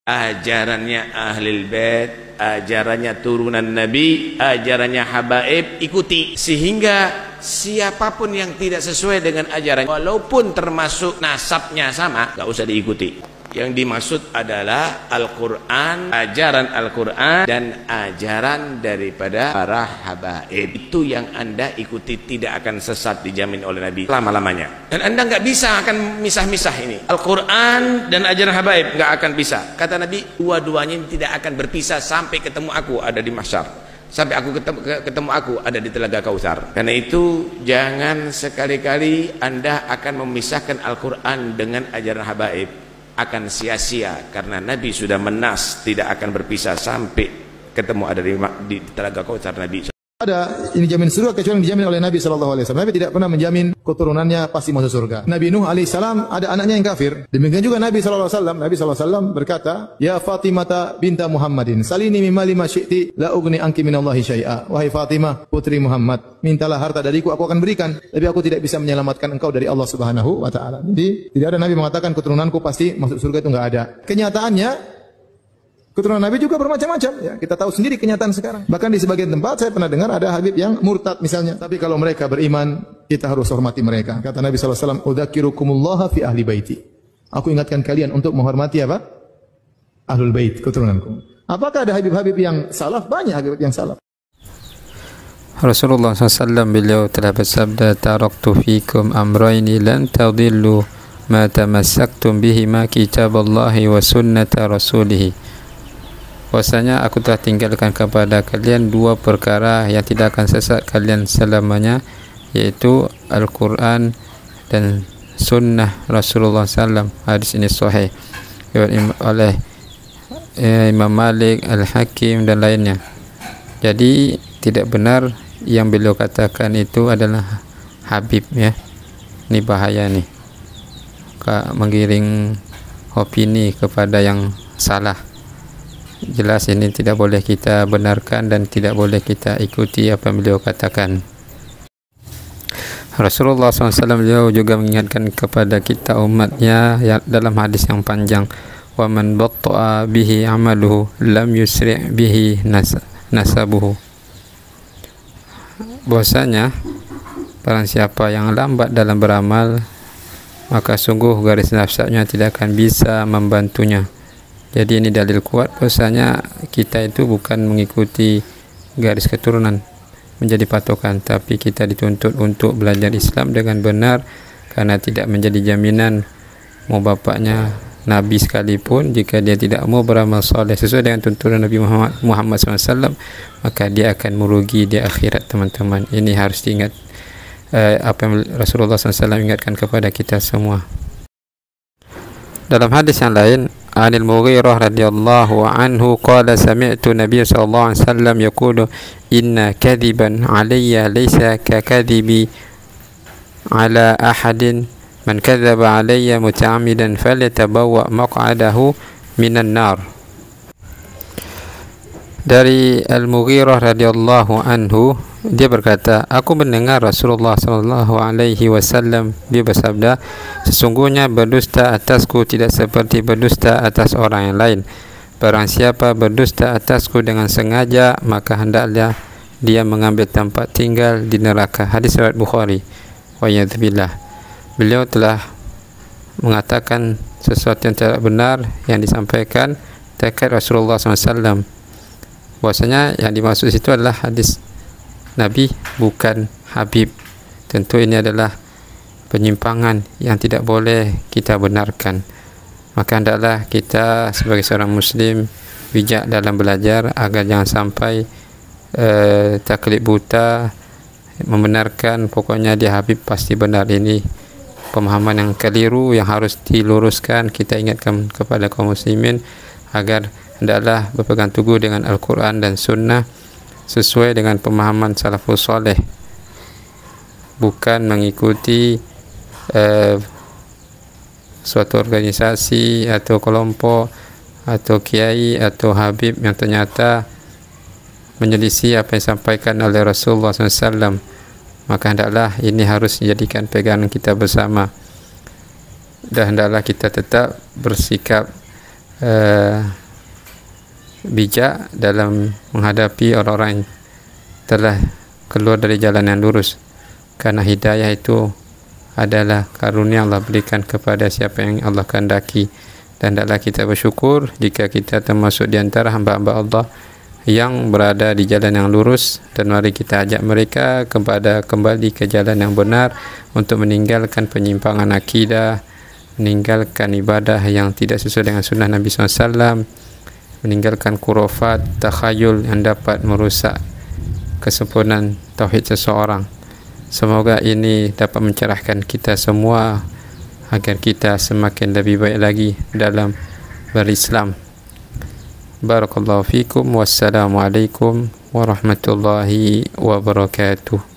ajarannya Ahlul Bait, ajarannya turunan Nabi, ajarannya habaib, ikuti. Sehingga siapapun yang tidak sesuai dengan ajaran, walaupun termasuk nasabnya sama, gak usah diikuti. Yang dimaksud adalah Al-Quran, ajaran Al-Quran dan ajaran daripada para habaib. Itu yang Anda ikuti, tidak akan sesat, dijamin oleh Nabi lama-lamanya. Dan Anda nggak bisa akan misah-misah ini Al-Quran dan ajaran habaib, nggak akan bisa. Kata Nabi, dua-duanya tidak akan berpisah sampai ketemu aku ada di mahsyar, sampai aku ketemu aku ada di telaga Kautsar. Karena itu jangan sekali-kali Anda akan memisahkan Al-Quran dengan ajaran habaib, akan sia-sia, karena Nabi sudah menas tidak akan berpisah sampai ketemu ada di telaga Kautsar. Nabi ada ini jamin surga kecuali yang dijamin oleh Nabi SAW. Nabi tidak pernah menjamin keturunannya pasti masuk surga. Nabi Nuh alaihissalam ada anaknya yang kafir. Demikian juga Nabi SAW. Nabi SAW berkata, Ya Fatimah binta Muhammadin, salini mimma lima syi'ti la ugni anki minallahi syai'a. Wahai Fatimah putri Muhammad, mintalah harta dariku, aku akan berikan, tapi aku tidak bisa menyelamatkan engkau dari Allah Subhanahu wa taala. Jadi tidak ada Nabi mengatakan keturunanku pasti masuk surga, itu enggak ada. Kenyataannya keturunan Nabi juga bermacam-macam, ya. Kita tahu sendiri kenyataan sekarang. Bahkan di sebagian tempat saya pernah dengar ada Habib yang murtad misalnya. Tapi kalau mereka beriman, kita harus hormati mereka. Kata Nabi SAW, Udzakirukumullah fi ahli baiti. Aku ingatkan kalian untuk menghormati apa? Ahlul bait, keturunanku. Apakah ada Habib-Habib yang salaf? Banyak Habib yang salaf. Rasulullah SAW beliau telah bersabda, Taraktu fikum amrayni lan tadillu ma tamassaktum bihima kitaballahi wa sunnata rasulih. Bahwasanya aku telah tinggalkan kepada kalian dua perkara yang tidak akan sesat kalian selamanya, yaitu Al-Quran dan Sunnah Rasulullah SAW. Hadis ini sahih oleh Imam Malik, Al-Hakim dan lainnya. Jadi tidak benar yang beliau katakan itu adalah Habib, ya. Ini bahaya nih, menggiring opini kepada yang salah. Jelas ini tidak boleh kita benarkan dan tidak boleh kita ikuti apa yang beliau katakan. Rasulullah SAW beliau juga mengingatkan kepada kita umatnya dalam hadis yang panjang, wa man batta'a bihi amaluhu lam yusri' bihi nasabuhu. Bahwasanya barang siapa yang lambat dalam beramal, maka sungguh garis nasabnya tidak akan bisa membantunya. Jadi ini dalil kuat bahwasanya kita itu bukan mengikuti garis keturunan menjadi patokan, tapi kita dituntut untuk belajar Islam dengan benar, karena tidak menjadi jaminan mau bapaknya Nabi sekalipun, jika dia tidak mau beramal soleh sesuai dengan tuntunan Nabi Muhammad SAW, maka dia akan merugi di akhirat, teman-teman. Ini harus diingat, apa yang Rasulullah SAW ingatkan kepada kita semua. Dalam hadis yang lain, Anil Mughirah radhiyallahu anhu qala sami'tu Nabiy sallallahu alaihi wasallam yaqulu inna kadhiban alayya laysa ka kadhibi ala ahadin man kadzaba alayya muta'ammidan falyatabawwa maq'adahu minan nar. Dari Al-Mughirah radhiyallahu anhu, dia berkata, aku mendengar Rasulullah sallallahu alaihi wasallam dia bersabda, sesungguhnya berdusta atasku tidak seperti berdusta atas orang yang lain. Barang siapa berdusta atasku dengan sengaja, maka hendaklah dia mengambil tempat tinggal di neraka. Hadis riwayat Bukhari. Wa yadzubillah. Beliau telah mengatakan sesuatu yang tidak benar yang disampaikan terkait Rasulullah SAW. Bahwasanya yang dimaksud itu adalah hadis Nabi, bukan Habib. Tentu ini adalah penyimpangan yang tidak boleh kita benarkan. Maka hendaklah kita sebagai seorang Muslim bijak dalam belajar agar jangan sampai taklid buta membenarkan pokoknya dia Habib pasti benar. Ini pemahaman yang keliru yang harus diluruskan. Kita ingatkan kepada kaum muslimin agar hendaklah berpegang teguh dengan Al-Quran dan Sunnah sesuai dengan pemahaman salafus saleh, bukan mengikuti suatu organisasi atau kelompok atau kiai atau habib yang ternyata menyelisih apa yang disampaikan oleh Rasulullah SAW. Maka hendaklah ini harus dijadikan pegangan kita bersama, dan hendaklah kita tetap bersikap bijak dalam menghadapi orang-orang yang telah keluar dari jalan yang lurus, karena hidayah itu adalah karunia Allah berikan kepada siapa yang Allah kehendaki. Dan hendaklah kita bersyukur jika kita termasuk di antara hamba-hamba Allah yang berada di jalan yang lurus, dan mari kita ajak mereka kepada kembali ke jalan yang benar untuk meninggalkan penyimpangan akidah, meninggalkan ibadah yang tidak sesuai dengan sunnah Nabi SAW, meninggalkan khurafat, takhayul yang dapat merusak kesempurnaan tauhid seseorang. Semoga ini dapat mencerahkan kita semua agar kita semakin lebih baik lagi dalam berislam. Barakallahu fikum. Wassalamualaikum warahmatullahi wabarakatuh.